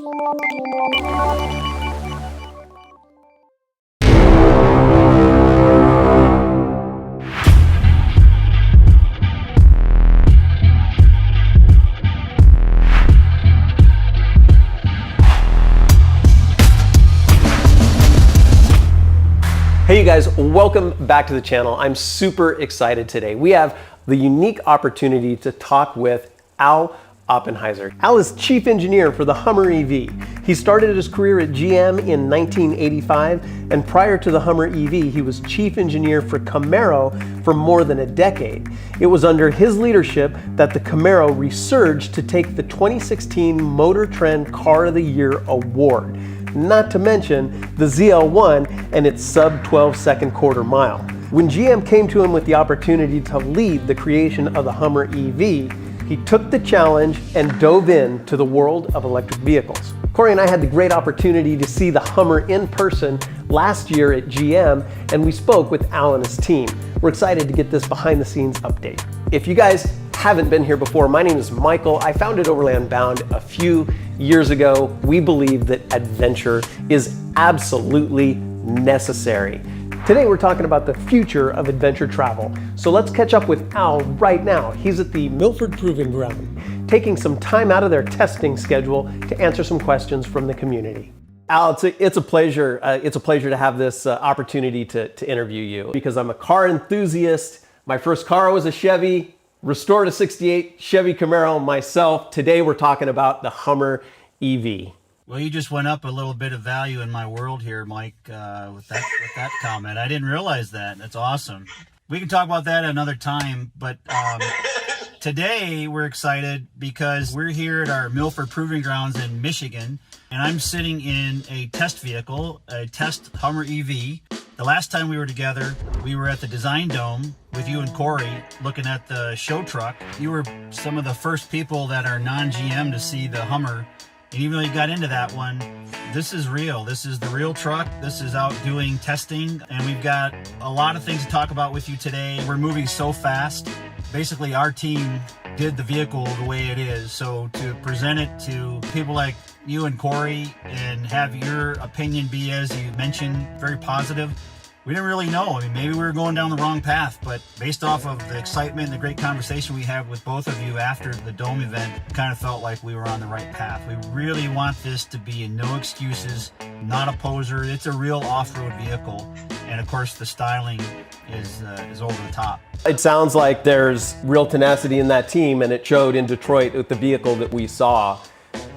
Hey you guys, welcome back to the channel. I'm super excited today. We have the unique opportunity to talk with Al Oppenheiser. Al is chief engineer for the Hummer EV. He started his career at GM in 1985, and prior to the Hummer EV, he was chief engineer for Camaro for more than a decade. It was under his leadership that the Camaro resurged to take the 2016 Motor Trend Car of the Year award. Not to mention the ZL1 and its sub 12-second quarter mile. When GM came to him with the opportunity to lead the creation of the Hummer EV, he took the challenge and dove into the world of electric vehicles. Corey and I had the great opportunity to see the Hummer in person last year at GM, and we spoke with Al and his team. We're excited to get this behind the scenes update. If you guys haven't been here before, my name is Michael. I founded Overland Bound a few years ago. We believe that adventure is absolutely necessary. Today we're talking about the future of adventure travel. So let's catch up with Al right now. He's at the Milford Proving Ground, taking some time out of their testing schedule to answer some questions from the community. Al, it's a pleasure to have this opportunity to interview you, because I'm a car enthusiast. My first car was a Chevy, restored a 68 Chevy Camaro myself. Today we're talking about the Hummer EV. Well, you just went up a little bit of value in my world here, Mike, with that comment. I didn't realize that. That's awesome. We can talk about that another time, but today we're excited because we're here at our Milford Proving Grounds in Michigan, and I'm sitting in a test vehicle, a test Hummer EV. The last time we were together, we were at the Design Dome with you and Corey looking at the show truck. You were some of the first people that are non-GM to see the Hummer. And even though you got into that one, this is real. This is the real truck. This is out doing testing, and we've got a lot of things to talk about with you today. We're moving so fast. Basically, our team did the vehicle the way it is. So to present it to people like you and Corey and have your opinion be, as you mentioned, very positive, we didn't really know. I mean, maybe we were going down the wrong path, but based off of the excitement and the great conversation we had with both of you after the Dome event, it kind of felt like we were on the right path. We really want this to be no excuses, not a poser. It's a real off-road vehicle. And of course, the styling is over the top. It sounds like there's real tenacity in that team, and it showed in Detroit with the vehicle that we saw.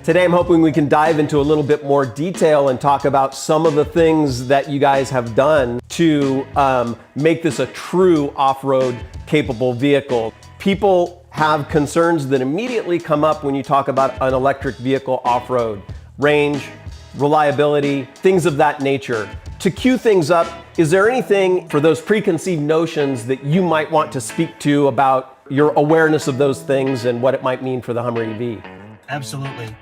Today I'm hoping we can dive into a little bit more detail and talk about some of the things that you guys have done to make this a true off-road capable vehicle. People have concerns that immediately come up when you talk about an electric vehicle off-road. Range, reliability, things of that nature. To cue things up, is there anything for those preconceived notions that you might want to speak to about your awareness of those things and what it might mean for the Hummer EV? Absolutely.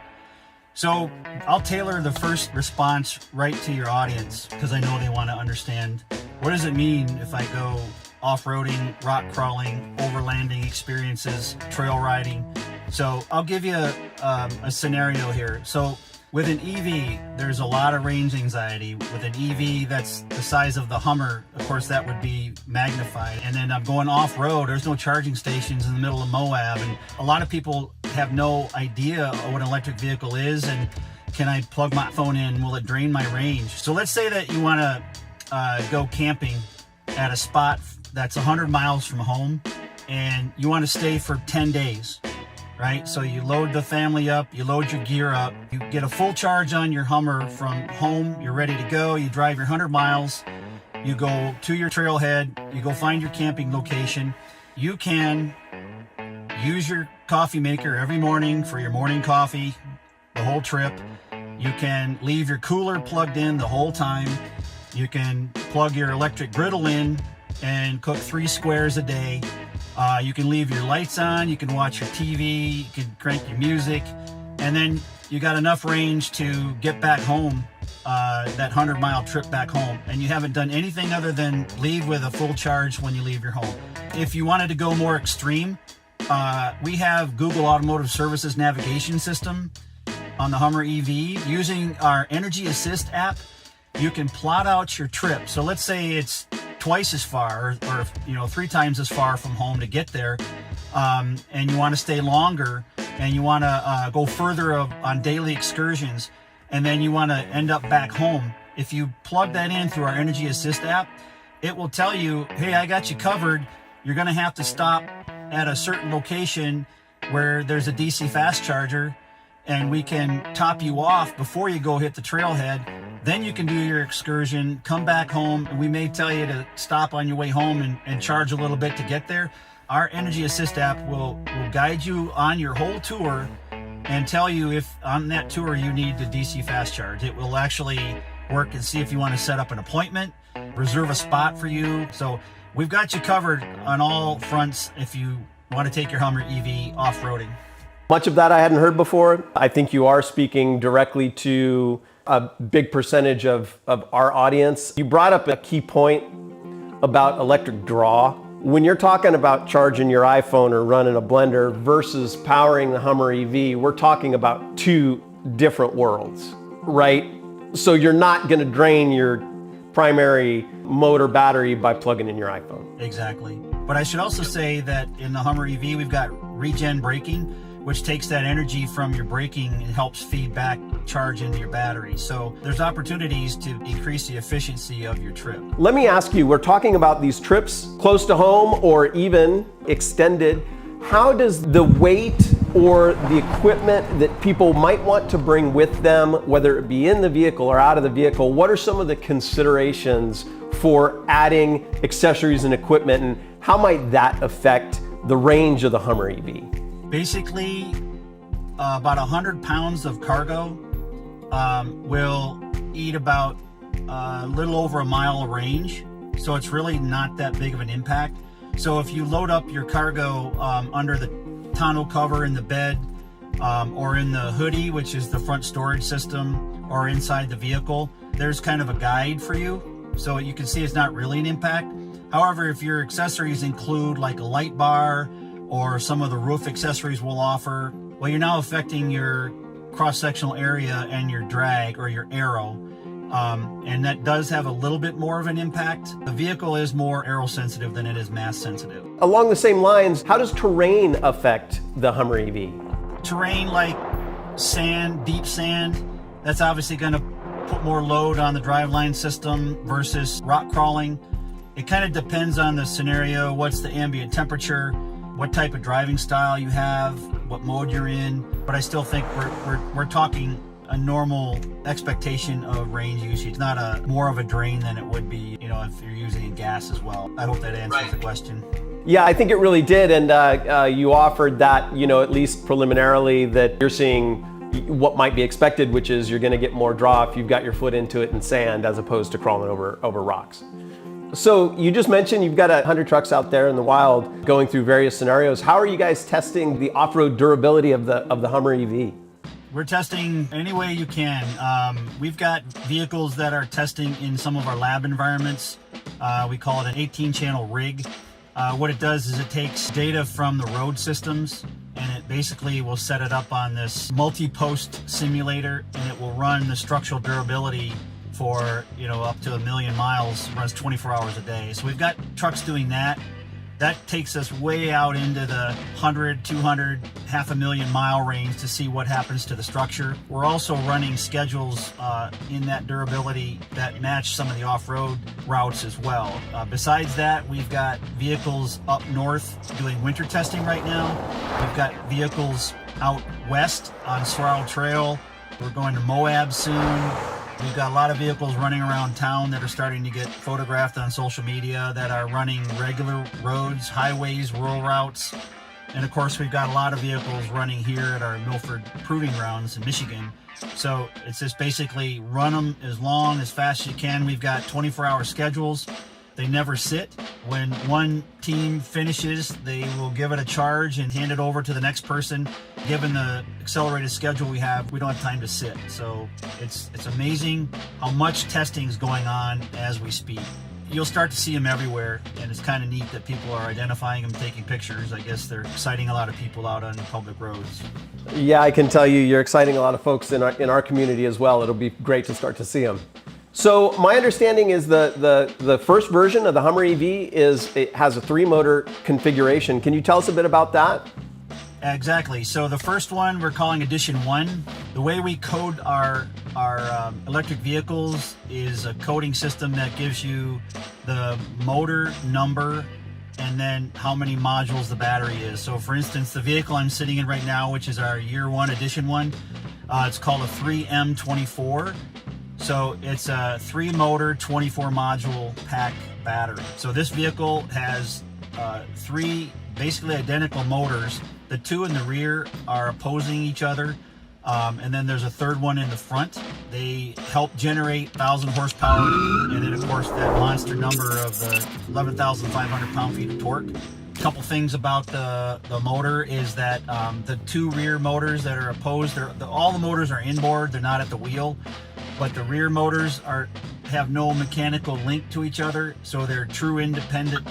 So I'll tailor the first response right to your audience, because I know they want to understand, what does it mean if I go off-roading, rock crawling, overlanding experiences, trail riding? So I'll give you a scenario here. So with an EV, there's a lot of range anxiety. With an EV that's the size of the Hummer, of course, that would be magnified. And then I'm going off-road, there's no charging stations in the middle of Moab, and a lot of people have no idea what an electric vehicle is, and can I plug my phone in, will it drain my range? So let's say that you want to go camping at a spot that's 100 miles from home, and you want to stay for 10 days, right? So you load the family up, you load your gear up, you get a full charge on your Hummer from home, you're ready to go, you drive your 100 miles, you go to your trailhead, you go find your camping location. You can use your coffee maker every morning for your morning coffee, the whole trip. You can leave your cooler plugged in the whole time. You can plug your electric griddle in and cook 3 squares a day. You can leave your lights on, you can watch your TV, you can crank your music, and then you got enough range to get back home, that 100-mile trip back home, and you haven't done anything other than leave with a full charge when you leave your home. If you wanted to go more extreme, we have Google Automotive Services navigation system, on the Hummer EV. Using our Energy Assist app, you can plot out your trip. So let's say it's twice as far or 3 times as far from home to get there, and you want to stay longer and you want to go further on daily excursions, and then you want to end up back home. If you plug that in through our Energy Assist app, it will tell you, hey, I got you covered. You're going to have to stop at a certain location where there's a DC fast charger, and we can top you off before you go hit the trailhead. Then you can do your excursion, come back home, and we may tell you to stop on your way home and charge a little bit to get there. Our Energy Assist app will guide you on your whole tour and tell you if on that tour you need the DC fast charge. It will actually work and see if you want to set up an appointment, reserve a spot for you. So we've got you covered on all fronts if you want to take your Hummer EV off-roading. Much of that I hadn't heard before. I think you are speaking directly to a big percentage of our audience. You brought up a key point about electric draw. When you're talking about charging your iPhone or running a blender versus powering the Hummer EV, we're talking about 2 different worlds, right? So you're not going to drain your primary motor battery by plugging in your iPhone. Exactly. But I should also say that in the Hummer EV, we've got regen braking, which takes that energy from your braking and helps feed back charge into your battery. So there's opportunities to increase the efficiency of your trip. Let me ask you, we're talking about these trips close to home or even extended. How does the weight or the equipment that people might want to bring with them, whether it be in the vehicle or out of the vehicle, what are some of the considerations for adding accessories and equipment, and how might that affect the range of the Hummer EV? Basically, about 100 pounds of cargo will eat about a little over a mile of range. So it's really not that big of an impact. So if you load up your cargo under the tonneau cover in the bed, or in the hoodie, which is the front storage system, or inside the vehicle, there's kind of a guide for you. So you can see it's not really an impact. However, if your accessories include like a light bar or some of the roof accessories we'll offer, well, you're now affecting your cross-sectional area and your drag or your aero. And that does have a little bit more of an impact. The vehicle is more aero sensitive than it is mass sensitive. Along the same lines, how does terrain affect the Hummer EV? Terrain like sand, deep sand, that's obviously going to put more load on the driveline system versus rock crawling. It kind of depends on the scenario, what's the ambient temperature, what type of driving style you have, what mode you're in. But I still think we're talking a normal expectation of range usage, not a more of a drain than it would be, if you're using gas as well. I hope that answers the question. Yeah, I think it really did, and you offered that, at least preliminarily, that you're seeing what might be expected, which is you're going to get more draw if you've got your foot into it in sand as opposed to crawling over rocks. So you just mentioned you've got 100 trucks out there in the wild going through various scenarios. How are you guys testing the off-road durability of the Hummer EV? We're testing any way you can. We've got vehicles that are testing in some of our lab environments. We call it an 18-channel rig. What it does is it takes data from the road systems, and it basically will set it up on this multi-post simulator, and it will run the structural durability for up to 1 million miles, runs 24 hours a day. So we've got trucks doing that. That takes us way out into the 100, 200, 500,000 mile range to see what happens to the structure. We're also running schedules in that durability that match some of the off-road routes as well. Besides that, we've got vehicles up north doing winter testing right now. We've got vehicles out west on Sorrel Trail. We're going to Moab soon. We've got a lot of vehicles running around town that are starting to get photographed on social media that are running regular roads, highways, rural routes. And of course, we've got a lot of vehicles running here at our Milford Proving Grounds in Michigan. So it's just basically run them as long, as fast as you can. We've got 24-hour schedules. They never sit. When one team finishes, they will give it a charge and hand it over to the next person. Given the accelerated schedule we have, we don't have time to sit. So it's amazing how much testing is going on as we speak. you'll start to see them everywhere, and it's kind of neat that people are identifying them, taking pictures. I guess they're exciting a lot of people out on the public roads. Yeah, I can tell you, you're exciting a lot of folks in our community as well. It'll be great to start to see them. So my understanding is the first version of the Hummer EV it has a 3-motor configuration. Can you tell us a bit about that? Exactly. So the first one we're calling Edition 1. The way we code our electric vehicles is a coding system that gives you the motor number and then how many modules the battery is. So for instance, the vehicle I'm sitting in right now, which is our Year 1 Edition 1, it's called a 3M24. So it's a 3-motor, 24-module pack battery. So this vehicle has 3 basically identical motors. The 2 in the rear are opposing each other, and then there's a third one in the front. They help generate 1,000 horsepower, and then of course that monster number of the 11,500 pound-feet of torque. A couple things about the motor is that the 2 rear motors that are opposed, all the motors are inboard, they're not at the wheel, but the rear motors have no mechanical link to each other, so they're true independent.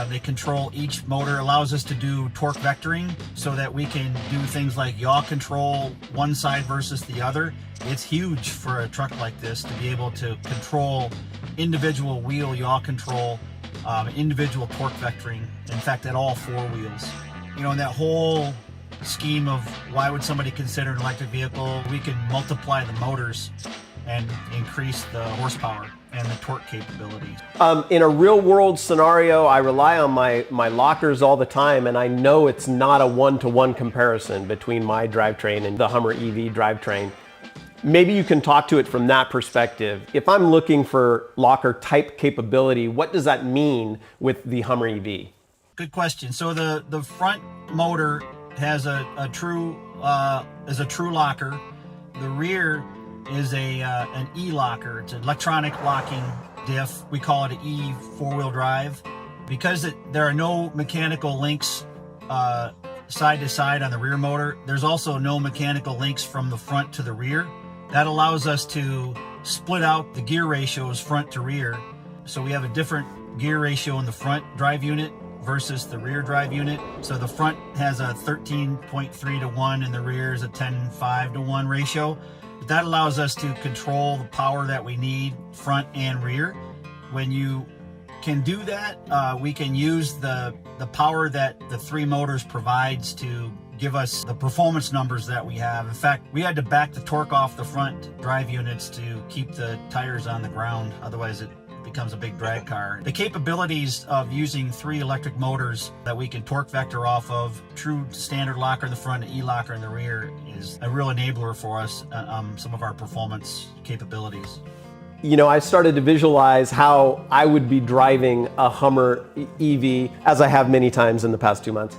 They control each motor, allows us to do torque vectoring so that we can do things like yaw control one side versus the other. It's huge for a truck like this to be able to control individual wheel yaw control, individual torque vectoring, in fact at all 4 wheels. You know, in that whole scheme of why would somebody consider an electric vehicle, we can multiply the motors and increase the horsepower and the torque capabilities. In a real world scenario, I rely on my lockers all the time, and I know it's not a one-to-one comparison between my drivetrain and the Hummer EV drivetrain. Maybe you can talk to it from that perspective. If I'm looking for locker type capability, what does that mean with the Hummer EV? Good question. So the front motor has a true locker. The rear is an E-locker. It's an electronic locking diff. We call it an E 4-wheel drive. Because there are no mechanical links side to side on the rear motor, there's also no mechanical links from the front to the rear. That allows us to split out the gear ratios front to rear. So we have a different gear ratio in the front drive unit versus the rear drive unit. So the front has a 13.3 to 1 and the rear is a 10.5 to 1 ratio. That allows us to control the power that we need front and rear. When you can do that, we can use the power that the 3 motors provides to give us the performance numbers that we have. In fact, we had to back the torque off the front drive units to keep the tires on the ground. Otherwise it becomes a big drag car. The capabilities of using 3 electric motors that we can torque vector off of, true standard locker in the front, E-locker in the rear, is a real enabler for us, some of our performance capabilities. You know, I started to visualize how I would be driving a Hummer EV, as I have many times in the past 2 months.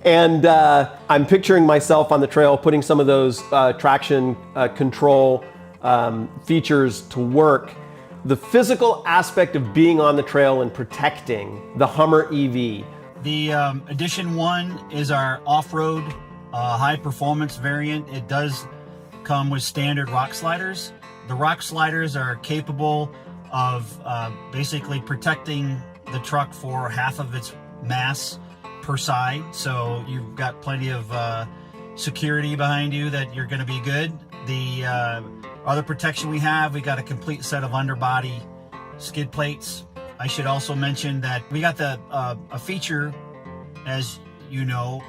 And I'm picturing myself on the trail putting some of those traction control features to work. The physical aspect of being on the trail and protecting the Hummer EV. The Edition 1 is our off-road high performance variant. It does come with standard rock sliders. The rock sliders are capable of basically protecting the truck for half of its mass per side. So you've got plenty of security behind you that you're going to be good. The other protection we got a complete set of underbody skid plates. I should also mention that we got a feature, as you know,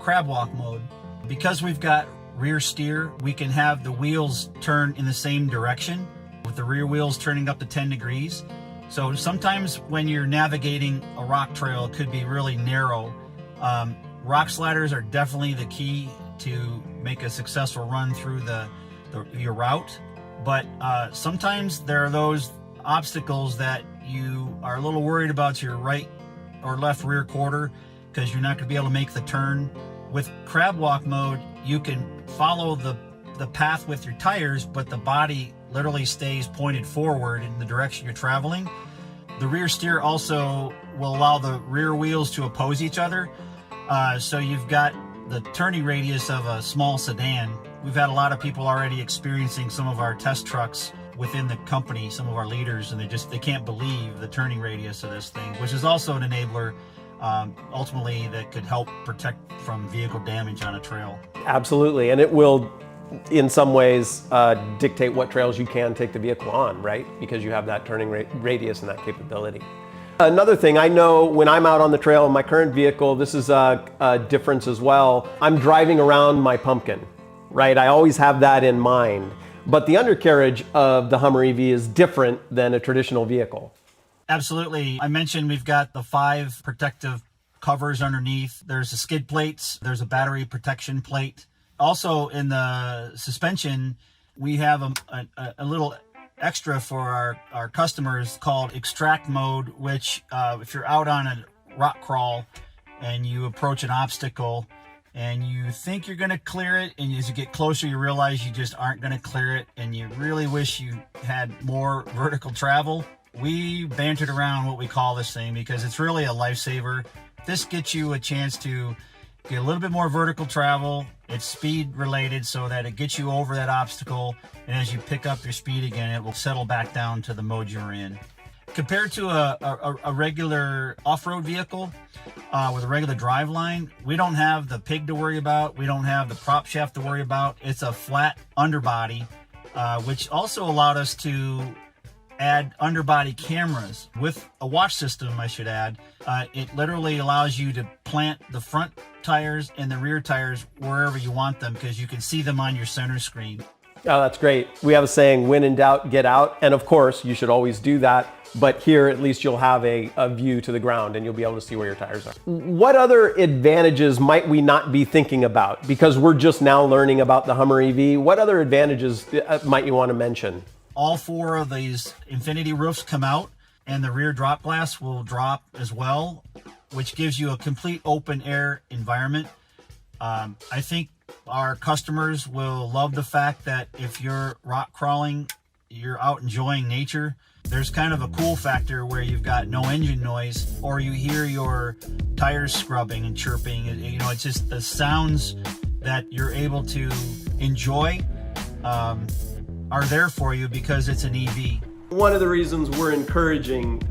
crab walk mode. Because we've got rear steer, we can have the wheels turn in the same direction, with the rear wheels turning up to 10 degrees. So sometimes when you're navigating a rock trail, it could be really narrow. Rock sliders are definitely the key to make a successful run through your route, but sometimes there are those obstacles that you are a little worried about your right or left rear quarter because you're not going to be able to make the turn. With crab walk mode, you can follow the path with your tires, but the body literally stays pointed forward in the direction you're traveling. The rear steer also will allow the rear wheels to oppose each other, so you've got the turning radius of a small sedan. We've had a lot of people already experiencing some of our test trucks within the company, some of our leaders, and they can't believe the turning radius of this thing, which is also an enabler ultimately that could help protect from vehicle damage on a trail. Absolutely, and it will in some ways dictate what trails you can take the vehicle on, right? Because you have that turning radius and that capability. Another thing, I know when I'm out on the trail in my current vehicle, this is a difference as well. I'm driving around my pumpkin, right? I always have that in mind. But the undercarriage of the Hummer EV is different than a traditional vehicle. Absolutely. I mentioned we've got the 5 protective covers underneath. There's the skid plates. There's a battery protection plate. Also in the suspension, we have a little extra for our customers called extract mode, which if you're out on a rock crawl and you approach an obstacle and you think you're going to clear it, and as you get closer you realize you just aren't going to clear it and you really wish you had more vertical travel, we bantered around what we call this thing because it's really a lifesaver. This gets you a chance to get a little bit more vertical travel. It's speed related so that it gets you over that obstacle, and as you pick up your speed again, it will settle back down to the mode you're in. Compared to a regular off-road vehicle with a regular drive line, we don't have the pig to worry about. We don't have the prop shaft to worry about. It's a flat underbody, which also allowed us to add underbody cameras with a watch system, I should add. It literally allows you to plant the front tires and the rear tires wherever you want them because you can see them on your center screen. Oh, that's great. We have a saying, when in doubt, get out. And of course, you should always do that. But here, at least you'll have a view to the ground and you'll be able to see where your tires are. What other advantages might we not be thinking about? Because we're just now learning about the Hummer EV. What other advantages might you want to mention? All 4 of these infinity roofs come out and the rear drop glass will drop as well, which gives you a complete open air environment. I think our customers will love the fact that if you're rock crawling, you're out enjoying nature. There's kind of a cool factor where you've got no engine noise or you hear your tires scrubbing and chirping. You know, it's just the sounds that you're able to enjoy are there for you because it's an EV. One of the reasons we're encouraging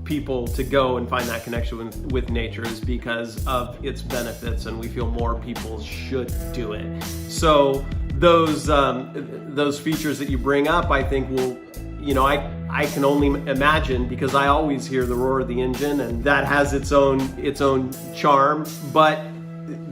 people to go and find that connection with nature is because of its benefits, and we feel more people should do it. So those features that you bring up, I think will, you know, I can only imagine, because I always hear the roar of the engine, and that has its own charm. But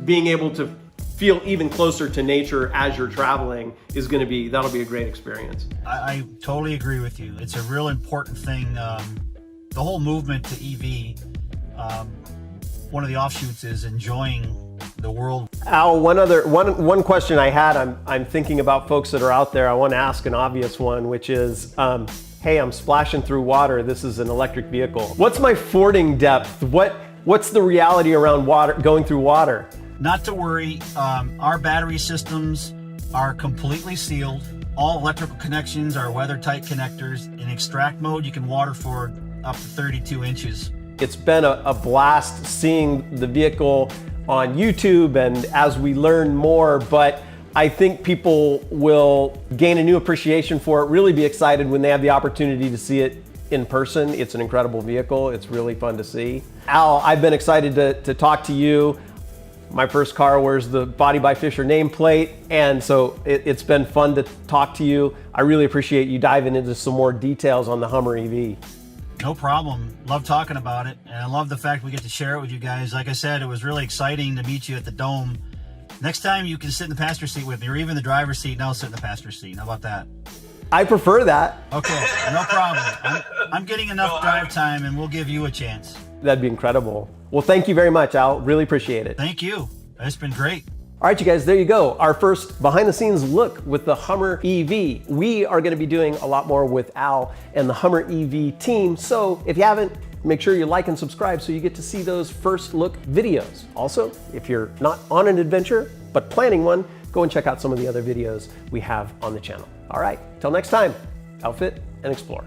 being able to feel even closer to nature as you're traveling that'll be a great experience. I totally agree with you. It's a real important thing. The whole movement to EV, one of the offshoots is enjoying the world. Al, one question I had, I'm thinking about folks that are out there. I want to ask an obvious one, which is, hey, I'm splashing through water. This is an electric vehicle. What's my fording depth? What's the reality around water, going through water? Not to worry, our battery systems are completely sealed. All electrical connections are weather-tight connectors. In extract mode, you can water ford up to 32 inches. It's been a blast seeing the vehicle on YouTube and as we learn more, but I think people will gain a new appreciation for it, really be excited when they have the opportunity to see it in person. It's an incredible vehicle. It's really fun to see. Al, I've been excited to talk to you. My first car wears the Body by Fisher nameplate, and so it's been fun to talk to you. I really appreciate you diving into some more details on the Hummer EV. No problem. Love talking about it, and I love the fact we get to share it with you guys. Like I said, it was really exciting to meet you at the Dome. Next time you can sit in the passenger seat with me, or even the driver's seat, and I'll sit in the passenger seat. How about that? I prefer that. Okay, no problem. I'm getting enough drive time, and we'll give you a chance. That'd be incredible. Well, thank you very much, Al. Really appreciate it. Thank you. It's been great. All right, you guys, there you go. Our first behind the scenes look with the Hummer EV. We are gonna be doing a lot more with Al and the Hummer EV team. So if you haven't, make sure you like and subscribe so you get to see those first look videos. Also, if you're not on an adventure, but planning one, go and check out some of the other videos we have on the channel. All right, till next time, outfit and explore.